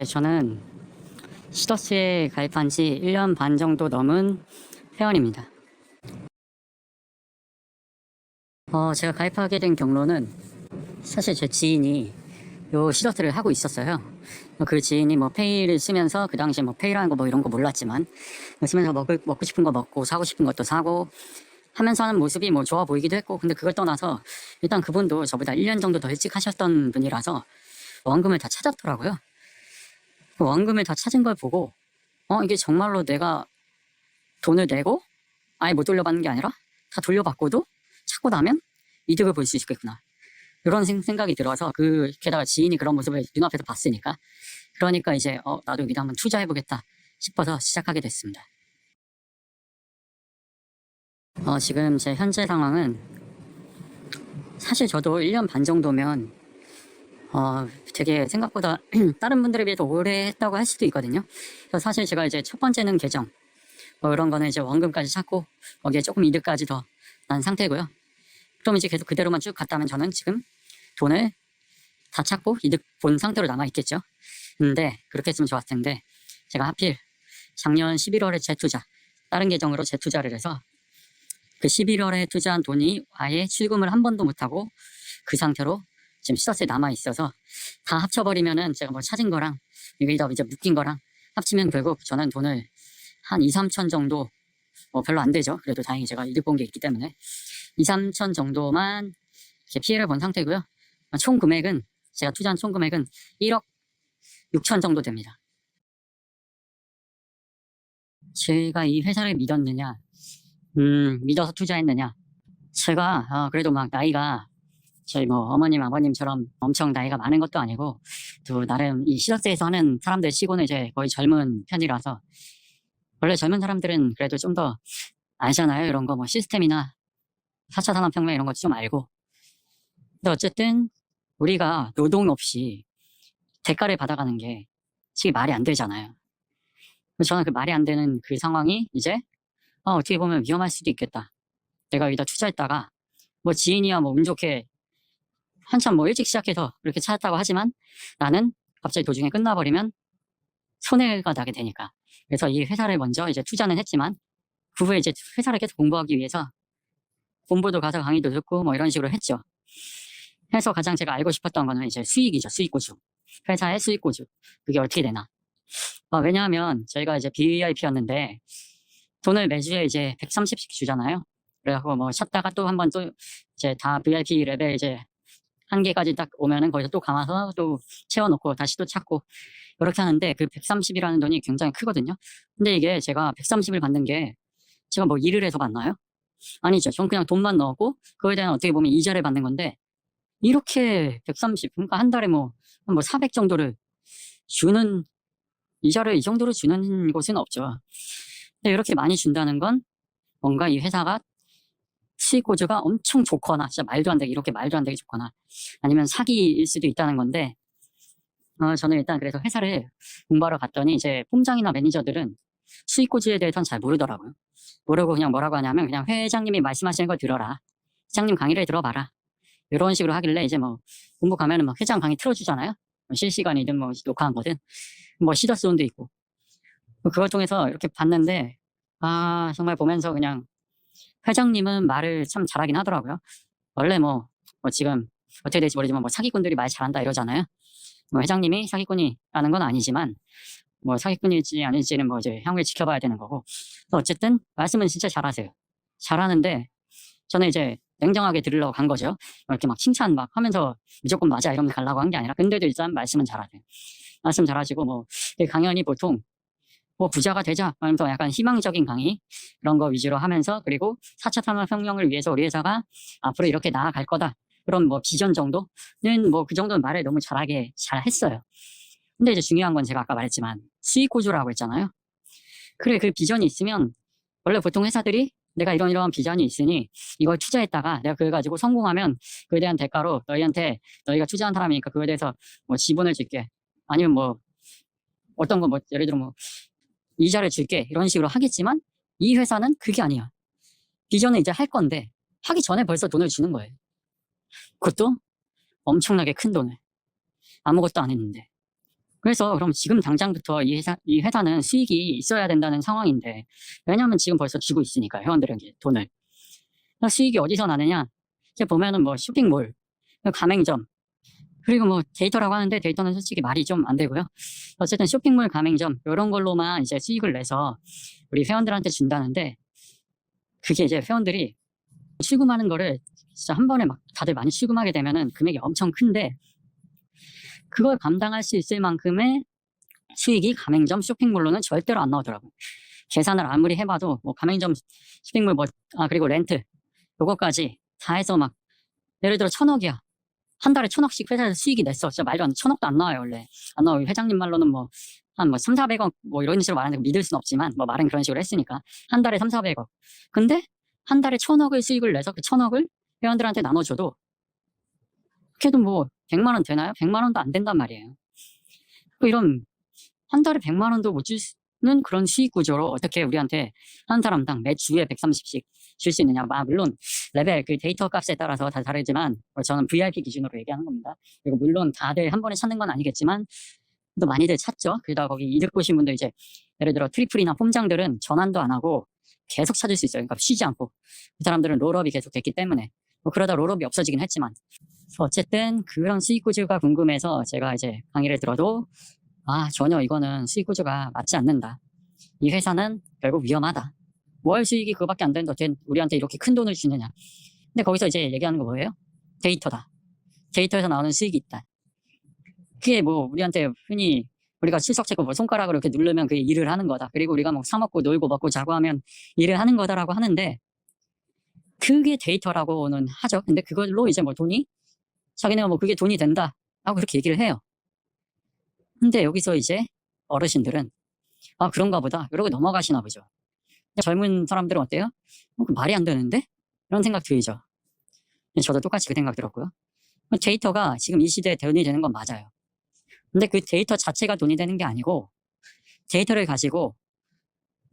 저는 시더스에 가입한 지 1년 반 정도 넘은 회원입니다. 제가 가입하게 된 경로는 사실 제 지인이 요 시더스를 하고 있었어요. 그 지인이 뭐 페이를 쓰면서 그 당시에 뭐 페이라는 거 뭐 이런 거 몰랐지만 쓰면서 먹고 싶은 거 먹고 사고 싶은 것도 사고 하면서 하는 모습이 뭐 좋아 보이기도 했고, 근데 그걸 떠나서 일단 그분도 저보다 1년 정도 더 일찍 하셨던 분이라서 원금을 다 찾았더라고요. 그 원금을 다 찾은 걸 보고 이게 정말로 내가 돈을 내고 아예 못 돌려받는 게 아니라 다 돌려받고도 찾고 나면 이득을 볼 수 있겠구나, 이런 생각이 들어서, 게다가 지인이 그런 모습을 눈앞에서 봤으니까, 그러니까 이제 나도 여기다 한번 투자해보겠다 싶어서 시작하게 됐습니다. 지금 제 현재 상황은 사실 저도 1년 반 정도면 되게 생각보다 다른 분들에 비해서 오래 했다고 할 수도 있거든요. 그래서 사실 제가 이제 첫 번째는 계정 이런 거는 이제 원금까지 찾고 거기에 조금 이득까지 더 난 상태고요. 그럼 이제 계속 그대로만 쭉 갔다면 저는 지금 돈을 다 찾고 이득 본 상태로 남아 있겠죠. 근데 그렇게 했으면 좋았을 텐데, 제가 하필 작년 11월에 재투자, 다른 계정으로 재투자를 해서 그 11월에 투자한 돈이 아예 출금을 한 번도 못하고 그 상태로 지금 시더스에 남아 있어서, 다 합쳐버리면은 제가 뭐 찾은 거랑 여기다 이제 묶인 거랑 합치면 결국 저는 돈을 한 2, 3천 정도, 별로 안 되죠. 그래도 다행히 제가 이득 본 게 있기 때문에 2, 3천 정도만 이렇게 피해를 본 상태고요. 총 금액은, 제가 투자한 총 금액은 1억 6천 정도 됩니다. 제가 이 회사를 믿었느냐, 믿어서 투자했느냐. 제가 그래도 막 나이가 저희 뭐 어머님 아버님처럼 엄청 나이가 많은 것도 아니고, 또 나름 이 시더스에서 하는 사람들 치고는 이제 거의 젊은 편이라서, 원래 젊은 사람들은 그래도 좀 더 알잖아요. 이런 거 뭐 시스템이나 4차 산업혁명 이런 거 좀 알고. 근데 어쨌든 우리가 노동 없이 대가를 받아가는 게 솔직히 말이 안 되잖아요. 그래서 저는 그 말이 안 되는 그 상황이 이제 어떻게 보면 위험할 수도 있겠다. 내가 여기다 투자했다가 뭐 지인이야 뭐 운 좋게 한참 뭐 일찍 시작해서 이렇게 찾았다고 하지만, 나는 갑자기 도중에 끝나버리면 손해가 나게 되니까. 그래서 이 회사를 먼저 이제 투자는 했지만, 그 후에 이제 회사를 계속 공부하기 위해서 본부도 가서 강의도 듣고 뭐 이런 식으로 했죠. 해서 가장 제가 알고 싶었던 거는 이제 수익이죠. 수익구조. 회사의 수익구조. 그게 어떻게 되나. 왜냐하면 저희가 이제 VIP였는데 돈을 매주에 이제 130씩 주잖아요. 그래갖고 뭐 찾다가 또 한 번 또 이제 다 VIP 레벨 이제 한계까지 딱 오면은 거기서 또 감아서 또 채워놓고 다시 또 찾고, 이렇게 하는데 그 130이라는 돈이 굉장히 크거든요. 근데 이게 제가 130을 받는 게 제가 뭐 일을 해서 받나요? 아니죠. 전 그냥 돈만 넣었고 그거에 대한 어떻게 보면 이자를 받는 건데, 이렇게 130, 그러니까 한 달에 뭐 400 정도를 주는, 이자를 이 정도로 주는 곳은 없죠. 근데 이렇게 많이 준다는 건 뭔가 이 회사가 수익 구조가 엄청 좋거나, 진짜 말도 안 되게, 이렇게 말도 안 되게 좋거나, 아니면 사기일 수도 있다는 건데, 저는 일단 그래서 회사를 공부하러 갔더니 이제 폼장이나 매니저들은 수익 구조에 대해서는 잘 모르더라고요. 모르고 그냥 뭐라고 하냐면, 그냥 회장님이 말씀하시는 걸 들어라, 회장님 강의를 들어봐라, 이런 식으로 하길래, 이제 뭐 공부 가면은 막 회장 강의 틀어주잖아요. 실시간이든 뭐 녹화한 거든, 뭐 시더스온도 있고. 그걸 통해서 이렇게 봤는데, 정말 보면서 그냥 회장님은 말을 참 잘하긴 하더라고요. 원래 뭐 지금 어떻게 될지 모르지만 뭐 사기꾼들이 말 잘한다 이러잖아요. 뭐 회장님이 사기꾼이라는 건 아니지만, 뭐 사기꾼일지 아닐지는 뭐 이제 향후에 지켜봐야 되는 거고. 어쨌든 말씀은 진짜 잘하세요. 잘하는데 저는 이제 냉정하게 들으려고 간 거죠. 이렇게 막 칭찬 막 하면서 무조건 맞아 이러면 가려고 한 게 아니라, 근데도 일단 말씀은 잘하세요. 말씀 잘하시고, 뭐 강연이 보통 뭐 부자가 되자 하면서 약간 희망적인 강의 그런 거 위주로 하면서, 그리고 4차 산업혁명을 위해서 우리 회사가 앞으로 이렇게 나아갈 거다, 그런 뭐 비전 정도는, 뭐 그 정도는 말을 너무 잘 했어요. 근데 이제 중요한 건 제가 아까 말했지만 수익 구조라고 했잖아요. 그래, 그 비전이 있으면 원래 보통 회사들이 내가 이런 비전이 있으니 이걸 투자했다가 내가 그걸 가지고 성공하면 그에 대한 대가로 너희가 투자한 사람이니까 그거에 대해서 뭐 지분을 줄게, 아니면 뭐 어떤 거 뭐 예를 들어 뭐 이자를 줄게, 이런 식으로 하겠지만, 이 회사는 그게 아니야. 비전을 이제 할 건데 하기 전에 벌써 돈을 주는 거예요. 그것도 엄청나게 큰 돈을, 아무것도 안 했는데. 그래서 그럼 지금 당장부터 이 회사는 수익이 있어야 된다는 상황인데, 왜냐하면 지금 벌써 주고 있으니까, 회원들에게 돈을. 수익이 어디서 나느냐? 이제 보면은 뭐 쇼핑몰, 가맹점, 그리고 뭐 데이터라고 하는데 데이터는 솔직히 말이 좀 안 되고요. 어쨌든 쇼핑몰, 가맹점, 이런 걸로만 이제 수익을 내서 우리 회원들한테 준다는데, 그게 이제 회원들이 출금하는 거를 진짜 한 번에 막 다들 많이 출금하게 되면은 금액이 엄청 큰데, 그걸 감당할 수 있을 만큼의 수익이 가맹점, 쇼핑몰로는 절대로 안 나오더라고요. 계산을 아무리 해봐도 뭐 가맹점, 쇼핑몰 그리고 렌트, 요거까지 다 해서 막 예를 들어 1,000억이야. 한 달에 1,000억씩 회사에서 수익이 냈어. 진짜 말도 안 돼. 1,000억도 안 나와요, 원래. 안 나와요. 회장님 말로는 한 3, 400억 이런 식으로 말하는 거 믿을 순 없지만 말은 그런 식으로 했으니까 한 달에 3, 400억. 근데 한 달에 1,000억의 수익을 내서 그 1,000억을 회원들한테 나눠줘도 그래도 100만 원 되나요? 100만 원도 안 된단 말이에요. 이런 한 달에 100만 원도 못 주는 그런 수익 구조로 어떻게 우리한테 한 사람당 매주에 130씩 줄 수 있느냐. 물론 레벨 그 데이터 값에 따라서 다 다르지만 저는 VIP 기준으로 얘기하는 겁니다. 그리고 물론 다들 한 번에 찾는 건 아니겠지만 또 많이들 찾죠. 그러다 거기 이득 보신 분들 이제 예를 들어 트리플이나 폼장들은 전환도 안 하고 계속 찾을 수 있어요. 그러니까 쉬지 않고. 그 사람들은 롤업이 계속 됐기 때문에 그러다 롤업이 없어지긴 했지만 어쨌든 그런 수익 구조가 궁금해서 제가 이제 강의를 들어도 전혀 이거는 수익 구조가 맞지 않는다. 이 회사는 결국 위험하다. 월 수익이 그거밖에 안 되는데 어떻게 우리한테 이렇게 큰 돈을 주느냐. 근데 거기서 이제 얘기하는 거 뭐예요? 데이터다. 데이터에서 나오는 수익이 있다. 그게 우리한테 흔히 우리가 출석 체크 손가락으로 이렇게 누르면 그게 일을 하는 거다. 그리고 우리가 사 먹고 놀고 먹고 자고 하면 일을 하는 거다라고 하는데 그게 데이터라고는 하죠. 근데 그걸로 이제 돈이 자기네가 그게 돈이 된다 라고 그렇게 얘기를 해요. 근데 여기서 이제 어르신들은 그런가 보다 이러고 넘어가시나 보죠. 젊은 사람들은 어때요? 말이 안 되는데? 이런 생각 들죠. 저도 똑같이 그 생각 들었고요. 데이터가 지금 이 시대에 돈이 되는 건 맞아요. 근데 그 데이터 자체가 돈이 되는 게 아니고 데이터를 가지고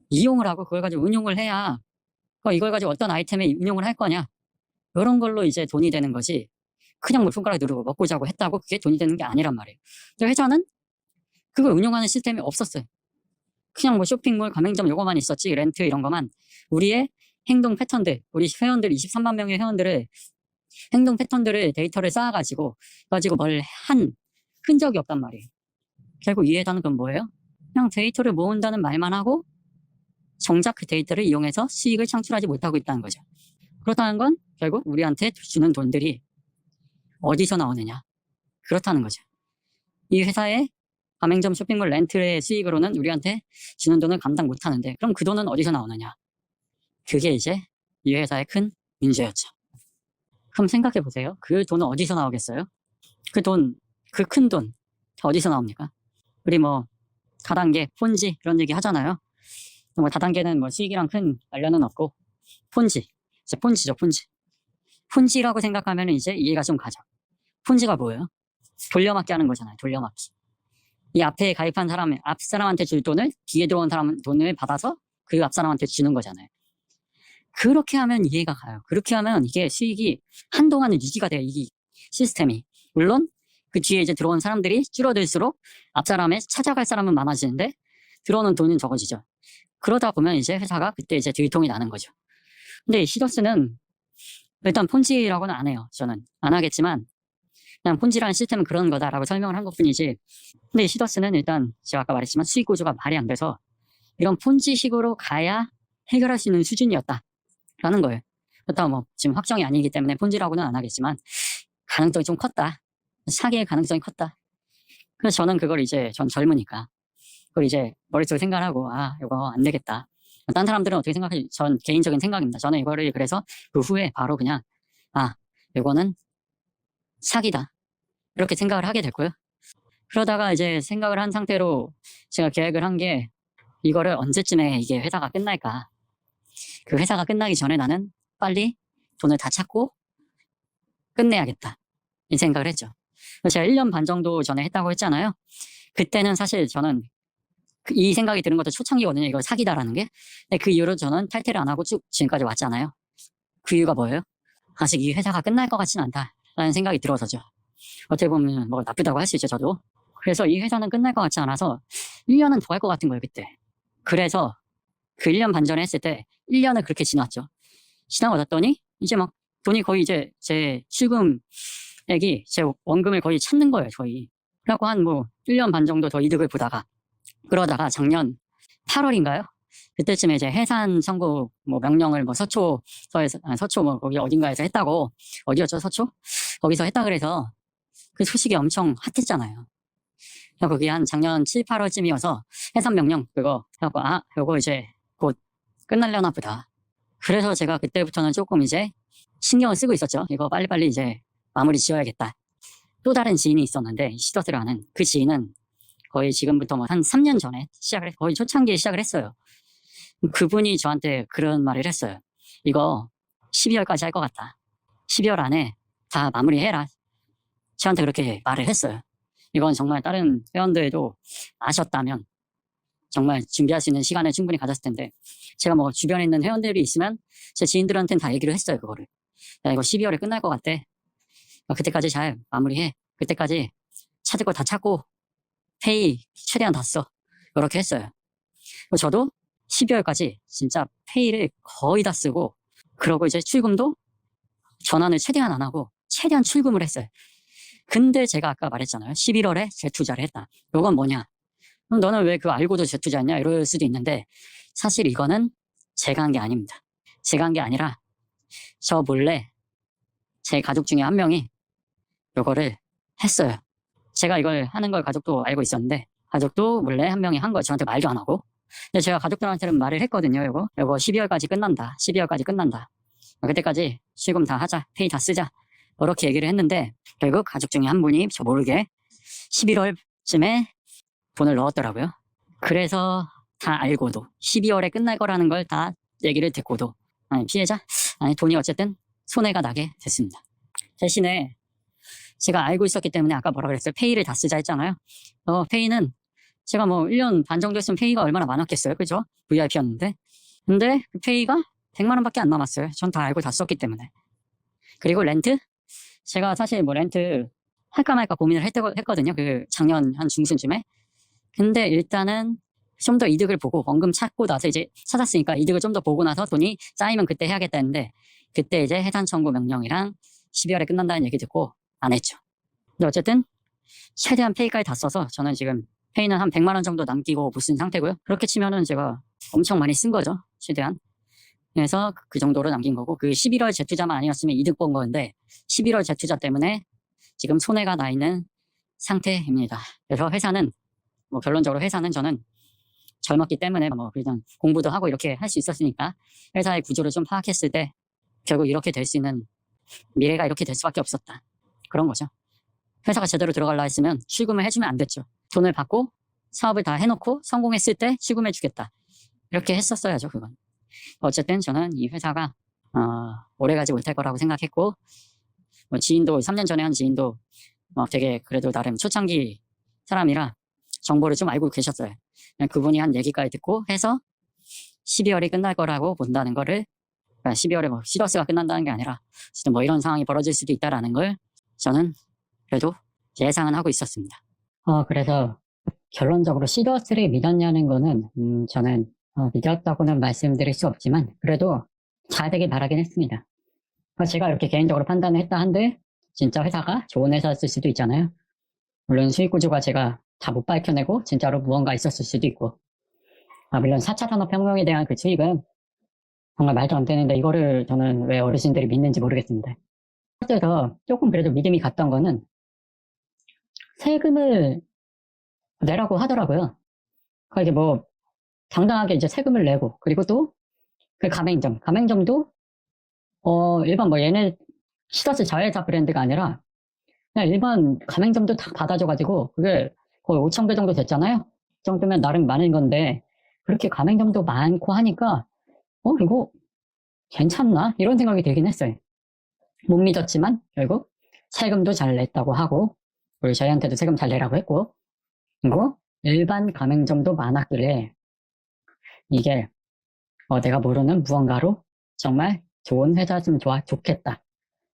이용을 하고 그걸 가지고 운용을 해야 이걸 가지고 어떤 아이템에 운용을 할 거냐 이런 걸로 이제 돈이 되는 거지 그냥 손가락 누르고 먹고 자고 했다고 그게 돈이 되는 게 아니란 말이에요. 회사는 그걸 운용하는 시스템이 없었어요. 그냥 쇼핑몰, 가맹점 요거만 있었지 렌트 이런 거만 우리의 행동 패턴들, 우리 회원들 23만 명의 회원들의 행동 패턴들을 데이터를 쌓아가지고 뭘 한 흔적이 없단 말이에요. 결국 이 회사는 그럼 뭐예요? 그냥 데이터를 모은다는 말만 하고 정작 그 데이터를 이용해서 수익을 창출하지 못하고 있다는 거죠. 그렇다는 건 결국 우리한테 주는 돈들이 어디서 나오느냐? 그렇다는 거죠. 이 회사의 가맹점 쇼핑몰 렌트의 수익으로는 우리한테 주는 돈을 감당 못하는데 그럼 그 돈은 어디서 나오느냐? 그게 이제 이 회사의 큰 문제였죠. 그럼 생각해 보세요. 그 돈은 어디서 나오겠어요? 그 돈, 그 큰 돈 어디서 나옵니까? 우리 다단계, 폰지 이런 얘기 하잖아요. 다단계는 수익이랑 큰 관련은 없고 폰지, 이제 폰지죠, 폰지. 폰지라고 생각하면 이제 이해가 좀 가죠. 폰지가 뭐예요? 돌려막기 하는 거잖아요. 돌려막기. 이 앞에 가입한 사람, 앞 사람한테 줄 돈을 뒤에 들어온 사람 돈을 받아서 그 앞 사람한테 주는 거잖아요. 그렇게 하면 이해가 가요. 그렇게 하면 이게 수익이 한동안은 유지가 돼요. 이 시스템이. 물론 그 뒤에 이제 들어온 사람들이 줄어들수록 앞 사람에 찾아갈 사람은 많아지는데 들어오는 돈은 적어지죠. 그러다 보면 이제 회사가 그때 이제 들통이 나는 거죠. 근데 히더스는 일단 폰지라고는 안 해요. 저는 안 하겠지만 그냥 폰지라는 시스템은 그런 거다라고 설명을 한 것뿐이지. 근데 히더스는 일단 제가 아까 말했지만 수익 구조가 말이 안 돼서 이런 폰지식으로 가야 해결할 수 있는 수준이었다라는 거예요. 그렇다고 지금 확정이 아니기 때문에 폰지라고는 안 하겠지만 가능성이 좀 컸다. 사기의 가능성이 컸다. 그래서 저는 그걸 이제 전 젊으니까 그걸 이제 머릿속에 생각하고 이거 안 되겠다. 다른 사람들은 어떻게 생각하지? 전 개인적인 생각입니다. 저는 이거를 그래서 그 후에 바로 그냥 이거는 사기다. 이렇게 생각을 하게 됐고요. 그러다가 이제 생각을 한 상태로 제가 계획을 한 게 이거를 언제쯤에 이게 회사가 끝날까. 그 회사가 끝나기 전에 나는 빨리 돈을 다 찾고 끝내야겠다. 이 생각을 했죠. 제가 1년 반 정도 전에 했다고 했잖아요. 그때는 사실 저는 이 생각이 드는 것도 초창기거든요. 이거 사기다라는 게. 근데 그 이후로 저는 탈퇴를 안 하고 쭉 지금까지 왔잖아요. 그 이유가 뭐예요? 아직 이 회사가 끝날 것 같지는 않다라는 생각이 들어서죠. 어떻게 보면 나쁘다고 할 수 있죠, 저도. 그래서 이 회사는 끝날 것 같지 않아서 1년은 더 할 것 같은 거예요, 그때. 그래서 그 1년 반 전에 했을 때 1년을 그렇게 지났죠. 지나고 났더니 이제 막 돈이 거의 이제 제 출금액이 제 원금을 거의 찾는 거예요, 거의. 그래갖고 한 뭐 1년 반 정도 더 이득을 보다가 그러다가 작년 8월인가요? 그때쯤에 이제 해산 청구 뭐 명령을 뭐 서초서에서 서초 뭐 거기 어딘가에서 했다고. 어디였죠, 서초? 거기서 했다 그래서 그 소식이 엄청 핫했잖아요. 그래서 그게 한 작년 7, 8월쯤이어서 해산 명령 그거 해갖고 요거 이제 곧 끝날려나 보다. 그래서 제가 그때부터는 조금 이제 신경을 쓰고 있었죠. 이거 빨리빨리 이제 마무리 지어야겠다. 또 다른 지인이 있었는데 시더스를 하는 그 지인은 거의 지금부터 뭐 한 3년 전에 거의 초창기에 시작을 했어요. 그분이 저한테 그런 말을 했어요. 이거 12월까지 할 것 같다. 12월 안에 다 마무리해라. 저한테 그렇게 말을 했어요. 이건 정말 다른 회원들도 아셨다면 정말 준비할 수 있는 시간을 충분히 가졌을 텐데 제가 뭐 주변에 있는 회원들이 있으면 제 지인들한테는 다 얘기를 했어요. 그거를. 야, 이거 12월에 끝날 것 같대. 그때까지 잘 마무리해. 그때까지 찾을 거 다 찾고 페이 최대한 다 써. 이렇게 했어요. 저도 12월까지 진짜 페이를 거의 다 쓰고 그러고 이제 출금도 전환을 최대한 안 하고 최대한 출금을 했어요. 근데 제가 아까 말했잖아요. 11월에 재투자를 했다. 이건 뭐냐? 그럼 너는 왜 그거 알고도 재투자했냐? 이럴 수도 있는데 사실 이거는 제가 한 게 아닙니다. 제가 한 게 아니라 저 몰래 제 가족 중에 한 명이 요거를 했어요. 제가 이걸 하는 걸 가족도 알고 있었는데 가족도 몰래 한 명이 한 거 저한테 말도 안 하고 근데 제가 가족들한테는 말을 했거든요. 요거 12월까지 끝난다. 12월까지 끝난다. 그때까지 출금 다 하자. 페이 다 쓰자. 이렇게 얘기를 했는데 결국 가족 중에 한 분이 저 모르게 11월쯤에 돈을 넣었더라고요. 그래서 다 알고도 12월에 끝날 거라는 걸 다 얘기를 듣고도 피해자? 돈이 어쨌든 손해가 나게 됐습니다. 대신에 제가 알고 있었기 때문에 아까 뭐라 그랬어요? 페이를 다 쓰자 했잖아요. 페이는 제가 뭐 1년 반 정도 했으면 페이가 얼마나 많았겠어요. 그죠? VIP였는데. 근데 그 페이가 100만 원밖에 안 남았어요. 전 다 알고 다 썼기 때문에. 그리고 렌트? 제가 사실 뭐 렌트 할까 말까 고민을 했거든요. 그 작년 한 중순쯤에. 근데 일단은 좀 더 이득을 보고 원금 찾고 나서 이제 찾았으니까 이득을 좀 더 보고 나서 돈이 쌓이면 그때 해야겠다 했는데 그때 이제 해산 청구 명령이랑 12월에 끝난다는 얘기 듣고 안 했죠. 근데 어쨌든 최대한 페이까지 다 써서 저는 지금 페이는 한 100만 원 정도 남기고 못 쓴 상태고요. 그렇게 치면은 제가 엄청 많이 쓴 거죠. 최대한. 그래서 그 정도로 남긴 거고 그 11월 재투자만 아니었으면 이득 본 건데 11월 재투자 때문에 지금 손해가 나 있는 상태입니다. 그래서 회사는 뭐 결론적으로 회사는 저는 젊었기 때문에 뭐 그냥 공부도 하고 이렇게 할 수 있었으니까 회사의 구조를 좀 파악했을 때 결국 이렇게 될 수 있는 미래가 이렇게 될 수밖에 없었다. 그런 거죠. 회사가 제대로 들어가려 했으면 출금을 해주면 안 됐죠. 돈을 받고 사업을 다 해놓고 성공했을 때 출금해 주겠다. 이렇게 했었어야죠, 그건. 어쨌든 저는 이 회사가 오래가지 못할 거라고 생각했고 뭐 지인도 3년 전에 한 지인도 되게 그래도 나름 초창기 사람이라 정보를 좀 알고 계셨어요. 그분이 한 얘기까지 듣고 해서 12월이 끝날 거라고 본다는 거를 그러니까 12월에 뭐 시더스가 끝난다는 게 아니라 뭐 이런 상황이 벌어질 수도 있다라는 걸 저는 그래도 예상은 하고 있었습니다. 그래서 결론적으로 시더스를 믿었냐는 거는 저는 믿었다고는 말씀드릴 수 없지만 그래도 잘 되길 바라긴 했습니다. 제가 이렇게 개인적으로 판단을 했다 한들 진짜 회사가 좋은 회사였을 수도 있잖아요. 물론 수익 구조가 제가 다 못 밝혀내고 진짜로 무언가 있었을 수도 있고 물론 4차 산업혁명에 대한 그 수익은 정말 말도 안 되는데 이거를 저는 왜 어르신들이 믿는지 모르겠습니다. 그래서 조금 그래도 믿음이 갔던 거는 세금을 내라고 하더라고요. 이게 뭐 당당하게 이제 세금을 내고 그리고 또 그 가맹점도 일반 뭐 얘네 시더스 자회사 브랜드가 아니라 그냥 일반 가맹점도 다 받아줘가지고 그게 거의 5,000개 정도 됐잖아요. 그 정도면 나름 많은 건데 그렇게 가맹점도 많고 하니까 이거 괜찮나? 이런 생각이 들긴 했어요. 못 믿었지만 결국 세금도 잘 냈다고 하고 우리 저희한테도 세금 잘 내라고 했고 그리고 일반 가맹점도 많았길래 이게 내가 모르는 무언가로 정말 좋은 회사였으면 좋겠다.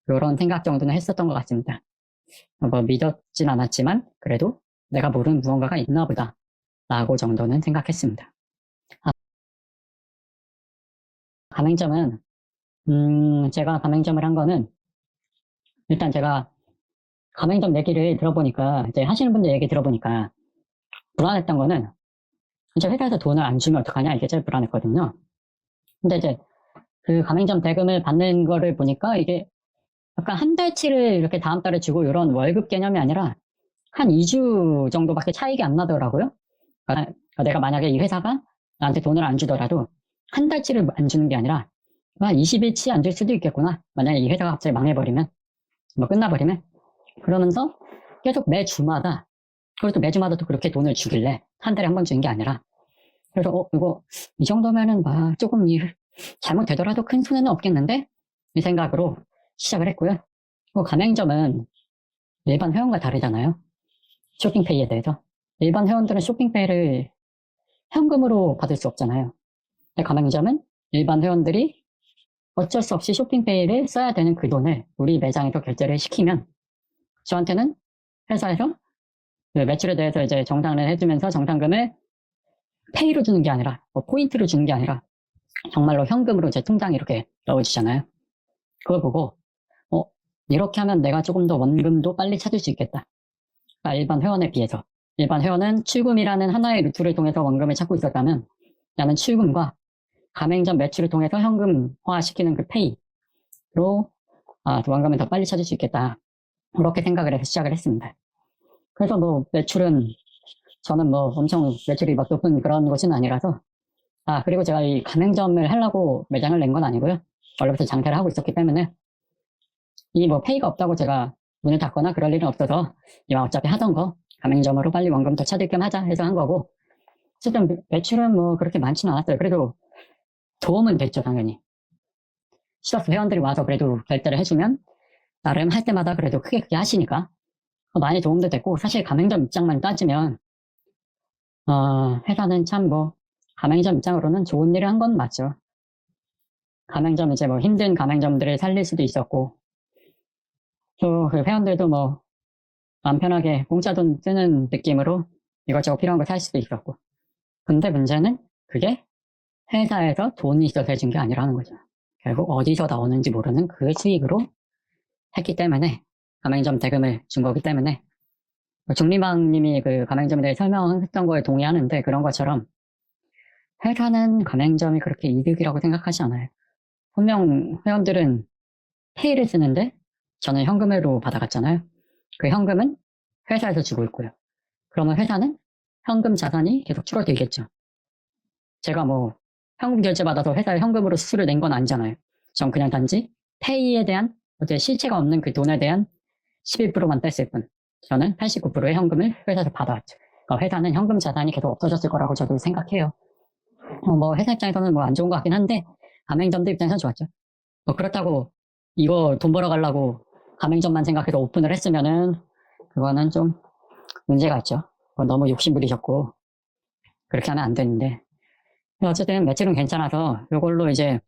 이런 생각 정도는 했었던 것 같습니다. 뭐 믿었진 않았지만 그래도 내가 모르는 무언가가 있나 보다 라고 정도는 생각했습니다. 가맹점은 제가 가맹점을 한 거는 일단 제가 가맹점 얘기를 들어보니까 이제 하시는 분들 얘기 들어보니까 불안했던 거는 이제 회사에서 돈을 안 주면 어떡하냐 이게 제일 불안했거든요. 근데 이제 그 가맹점 대금을 받는 거를 보니까 이게 약간 한 달치를 이렇게 다음 달에 주고 이런 월급 개념이 아니라 한 2주 정도밖에 차이가 안 나더라고요. 그러니까 내가 만약에 이 회사가 나한테 돈을 안 주더라도 한 달치를 안 주는 게 아니라 한 20일치 안 줄 수도 있겠구나. 만약에 이 회사가 갑자기 망해버리면, 뭐 끝나버리면. 그러면서 계속 매주마다, 그리고 또 매주마다 또 그렇게 돈을 주길래 한 달에 한 번 주는 게 아니라 그래서 이거 이 정도면은 막 조금 잘못되더라도 큰 손해는 없겠는데? 이 생각으로 시작을 했고요. 가맹점은 일반 회원과 다르잖아요. 쇼핑페이에 대해서. 일반 회원들은 쇼핑페이를 현금으로 받을 수 없잖아요. 근데 가맹점은 일반 회원들이 어쩔 수 없이 쇼핑페이를 써야 되는 그 돈을 우리 매장에서 결제를 시키면 저한테는 회사에서 그 매출에 대해서 이제 정산을 해주면서 정산금을 페이로 주는 게 아니라 포인트로 주는 게 아니라 정말로 현금으로 제 통장에 이렇게 넣어주잖아요. 그걸 보고 이렇게 하면 내가 조금 더 원금도 빨리 찾을 수 있겠다. 그러니까 일반 회원에 비해서 일반 회원은 출금이라는 하나의 루트를 통해서 원금을 찾고 있었다면 나는 출금과 가맹점 매출을 통해서 현금화시키는 그 페이로 원금을 더 빨리 찾을 수 있겠다. 그렇게 생각을 해서 시작을 했습니다. 그래서 매출은 저는 엄청 매출이 막 높은 그런 것은 아니라서 그리고 제가 이 가맹점을 하려고 매장을 낸 건 아니고요. 원래부터 장사를 하고 있었기 때문에 이 페이가 없다고 제가 문을 닫거나 그럴 일은 없어서 이왕 어차피 하던 거 가맹점으로 빨리 원금 더 찾을 겸 하자 해서 한 거고 어쨌든 매출은 그렇게 많지는 않았어요. 그래도 도움은 됐죠, 당연히. 시더스 회원들이 와서 그래도 결제를 해주면 나름 할 때마다 그래도 크게 하시니까 많이 도움도 됐고 사실 가맹점 입장만 따지면 회사는 참 가맹점 입장으로는 좋은 일을 한 건 맞죠. 가맹점 이제 힘든 가맹점들을 살릴 수도 있었고 또 그 회원들도 마음 편하게 공짜 돈 쓰는 느낌으로 이것저것 필요한 거 살 수도 있었고 근데 문제는 그게 회사에서 돈이 있어서 해준 게 아니라는 거죠. 결국 어디서 나오는지 모르는 그 수익으로 했기 때문에 가맹점 대금을 준 거기 때문에 중리방님이 그 가맹점에 대해 설명했던 거에 동의하는데 그런 것처럼 회사는 가맹점이 그렇게 이득이라고 생각하지 않아요. 분명 회원들은 페이를 쓰는데 저는 현금으로 받아갔잖아요. 그 현금은 회사에서 주고 있고요. 그러면 회사는 현금 자산이 계속 줄어들겠죠. 제가 현금 결제 받아서 회사에 현금으로 수수료를 낸 건 아니잖아요. 전 그냥 단지 페이에 대한 어째 실체가 없는 그 돈에 대한 11%만 뗐을 뿐. 저는 89%의 현금을 회사에서 받아왔죠. 그러니까 회사는 현금 자산이 계속 없어졌을 거라고 저도 생각해요. 회사 입장에서는 안 좋은 것 같긴 한데 가맹점들 입장에서는 좋았죠. 그렇다고 이거 돈 벌어가려고 가맹점만 생각해서 오픈을 했으면은 그거는 좀 문제가 있죠. 너무 욕심부리셨고 그렇게 하면 안 되는데 어쨌든 매출은 괜찮아서 이걸로 이제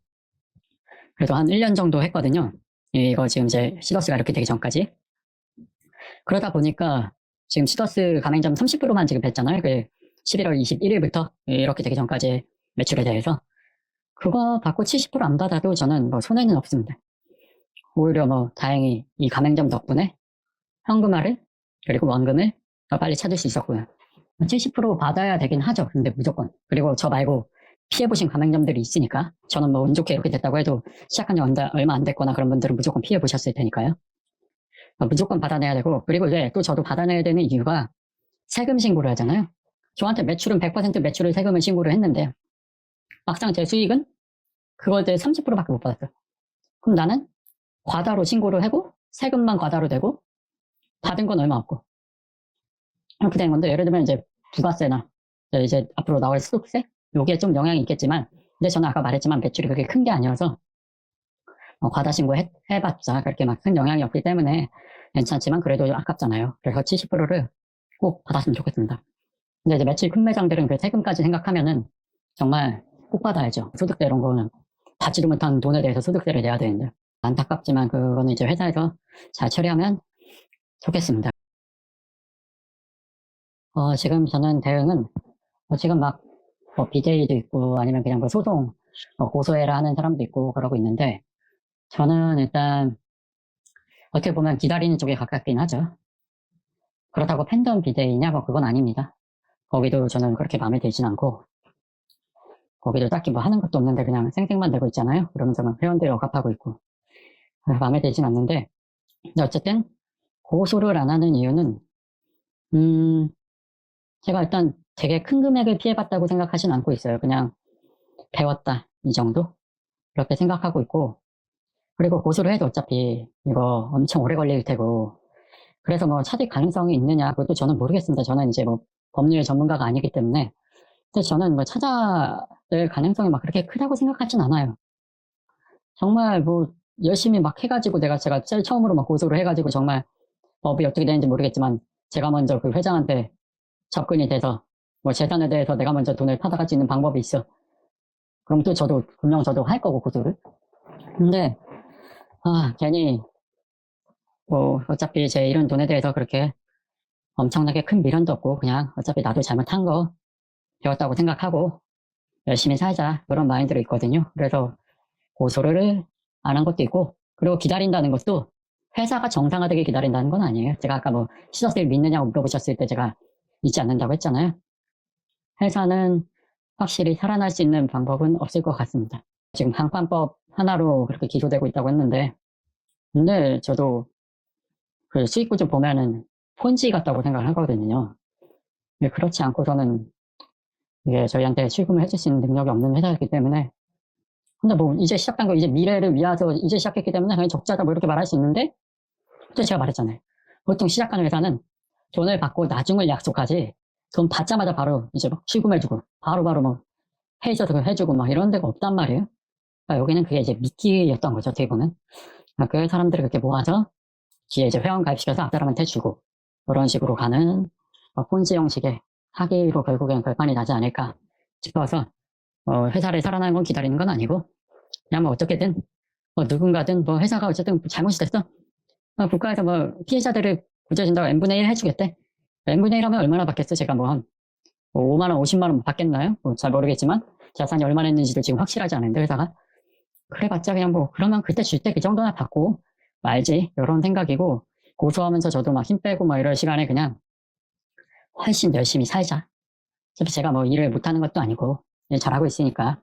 그래도 한 1년 정도 했거든요. 이거 지금 이제 시더스가 이렇게 되기 전까지. 그러다 보니까 지금 시더스 가맹점 30%만 지금 뵀잖아요. 그 11월 21일부터 이렇게 되기 전까지 매출에 대해서. 그거 받고 70%안 받아도 저는 손해는 없습니다. 오히려 다행히 이 가맹점 덕분에 현금화를 그리고 원금을 더 빨리 찾을 수 있었고요. 70% 받아야 되긴 하죠. 근데 무조건. 그리고 저 말고 피해보신 가맹점들이 있으니까 저는 운 좋게 이렇게 됐다고 해도 시작한 지 얼마 안 됐거나 그런 분들은 무조건 피해보셨을 테니까요. 무조건 받아내야 되고 그리고 이제 또 저도 받아내야 되는 이유가 세금 신고를 하잖아요. 저한테 매출은 100% 매출을 세금을 신고를 했는데 막상 제 수익은 그거에 30%밖에 못 받았어요. 그럼 나는 과다로 신고를 하고 세금만 과다로 되고 받은 건 얼마 없고 그렇게 된 건데 예를 들면 이제 부가세나 이제 앞으로 나올 소득세 요게 좀 영향이 있겠지만 근데 저는 아까 말했지만 매출이 그렇게 큰 게 아니어서 과다 신고 해봤자 그렇게 막 큰 영향이 없기 때문에 괜찮지만 그래도 아깝잖아요. 그래서 70%를 꼭 받았으면 좋겠습니다. 근데 이제 매출 큰 매장들은 그 세금까지 생각하면은 정말 꼭 받아야죠. 소득세 이런 거는 받지도 못한 돈에 대해서 소득세를 내야 되는데 안타깝지만 그거는 이제 회사에서 잘 처리하면 좋겠습니다. 지금 저는 대응은, 지금 막, BJ도 있고, 아니면 그냥 뭐 소송, 고소해라 하는 사람도 있고, 그러고 있는데, 저는 일단, 어떻게 보면 기다리는 쪽에 가깝긴 하죠. 그렇다고 팬덤 BJ냐? 뭐, 그건 아닙니다. 거기도 저는 그렇게 마음에 들진 않고, 거기도 딱히 뭐 하는 것도 없는데 그냥 생색만 내고 있잖아요. 그러면서 막 회원들이 억압하고 있고, 마음에 들진 않는데, 근데 어쨌든, 고소를 안 하는 이유는, 음, 제가 일단 되게 큰 금액을 피해봤다고 생각하진 않고 있어요. 그냥 배웠다, 이 정도? 그렇게 생각하고 있고, 그리고 고소를 해도 어차피 이거 엄청 오래 걸릴 테고, 그래서 뭐 차질 가능성이 있느냐, 그것도 저는 모르겠습니다. 저는 이제 뭐 법률 전문가가 아니기 때문에. 근데 저는 뭐 찾아낼 가능성이 막 그렇게 크다고 생각하진 않아요. 정말 뭐 열심히 막 해가지고 제가 제일 처음으로 막 고소를 해가지고 정말 법이 어떻게 되는지 모르겠지만 제가 먼저 그 회장한테 접근이 돼서 뭐 재산에 대해서 내가 먼저 돈을 받아갈 수 있는 방법이 있어. 그럼 또 저도 분명 저도 할 거고 고소를. 근데 괜히 뭐 어차피 제 이런 돈에 대해서 그렇게 엄청나게 큰 미련도 없고 그냥 어차피 나도 잘못한 거 배웠다고 생각하고 열심히 살자 그런 마인드로 있거든요. 그래서 고소를 안 한 것도 있고 그리고 기다린다는 것도 회사가 정상화되게 기다린다는 건 아니에요. 제가 아까 뭐 시저스를 믿느냐고 물어보셨을 때 제가 믿지 않는다고 했잖아요. 회사는 확실히 살아날 수 있는 방법은 없을 것 같습니다. 지금 항판법 하나로 그렇게 기소되고 있다고 했는데 근데 저도 그 수익구조 보면은 폰지 같다고 생각을 하거든요. 그렇지 않고서는 이게 저희한테 출금을 해줄 수 있는 능력이 없는 회사이기 때문에 근데 뭐 이제 시작한 거 이제 미래를 위해서 이제 시작했기 때문에 당연히 적자다 뭐 이렇게 말할 수 있는데 또 제가 말했잖아요. 보통 시작하는 회사는 돈을 받고 나중을 약속하지 돈 받자마자 바로 이제 막 출금해주고 바로바로 뭐 회의서도 해주고 막 이런 데가 없단 말이에요. 그러니까 여기는 그게 이제 미끼였던 거죠. 어떻게 보면 그 사람들을 그렇게 모아서 뒤에 이제 회원 가입시켜서 앞사람한테 주고 그런 식으로 가는 폰지 형식의 사기로 결국엔 결판이 나지 않을까 싶어서 회사를 살아나는 건 기다리는 건 아니고 그냥 뭐 어떻게든 뭐 누군가든 뭐 회사가 어쨌든 잘못이 됐어 국가에서 뭐 피해자들을 구제해준다고 n분의 1 해주겠대. n분의 1 하면 얼마나 받겠어? 제가 뭐 한 5만 원, 50만 원 받겠나요? 잘 모르겠지만 자산이 얼마나 있는지도 지금 확실하지 않은데 회사가 그래봤자 그냥 뭐 그러면 그때 줄 때 그 정도나 받고 말지 이런 생각이고 고소하면서 저도 막 힘 빼고 막 이럴 시간에 그냥 훨씬 열심히 살자. 어차피 제가 뭐 일을 못하는 것도 아니고 일 잘하고 있으니까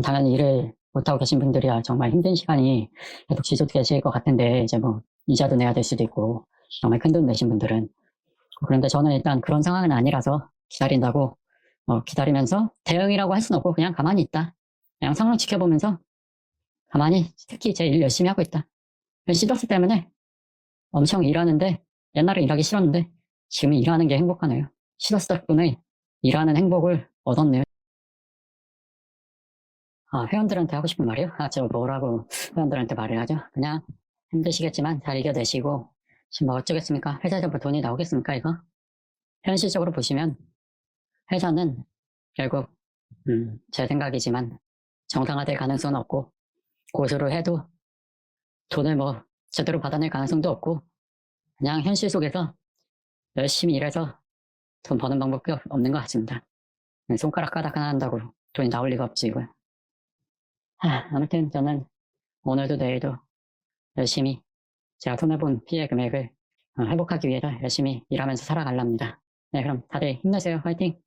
당연히 일을 못하고 계신 분들이야 정말 힘든 시간이 계속 지속되실 것 같은데 이제 뭐 이자도 내야 될 수도 있고 정말 큰 돈 내신 분들은 그런데 저는 일단 그런 상황은 아니라서 기다린다고 기다리면서 대응이라고 할 수는 없고 그냥 가만히 있다. 그냥 상황 지켜보면서 가만히 특히 제 일 열심히 하고 있다. 시더스 때문에 엄청 일하는데 옛날에 일하기 싫었는데 지금 일하는 게 행복하네요. 시더스 덕분에 일하는 행복을 얻었네요. 회원들한테 하고 싶은 말이요? 저 뭐라고 회원들한테 말을 하죠? 그냥 힘드시겠지만 잘 이겨내시고 지금 뭐 어쩌겠습니까? 회사에서 뭐 돈이 나오겠습니까 이거? 현실적으로 보시면 회사는 결국 제 생각이지만 정상화될 가능성은 없고 고소를 해도 돈을 뭐 제대로 받아낼 가능성도 없고 그냥 현실 속에서 열심히 일해서 돈 버는 방법이 없는 것 같습니다. 손가락 까닥 하나 한다고 돈이 나올 리가 없지 이거. 아무튼 저는 오늘도 내일도 열심히 제가 손해본 피해 금액을 회복하기 위해서 열심히 일하면서 살아가랍니다. 네, 그럼 다들 힘내세요. 화이팅!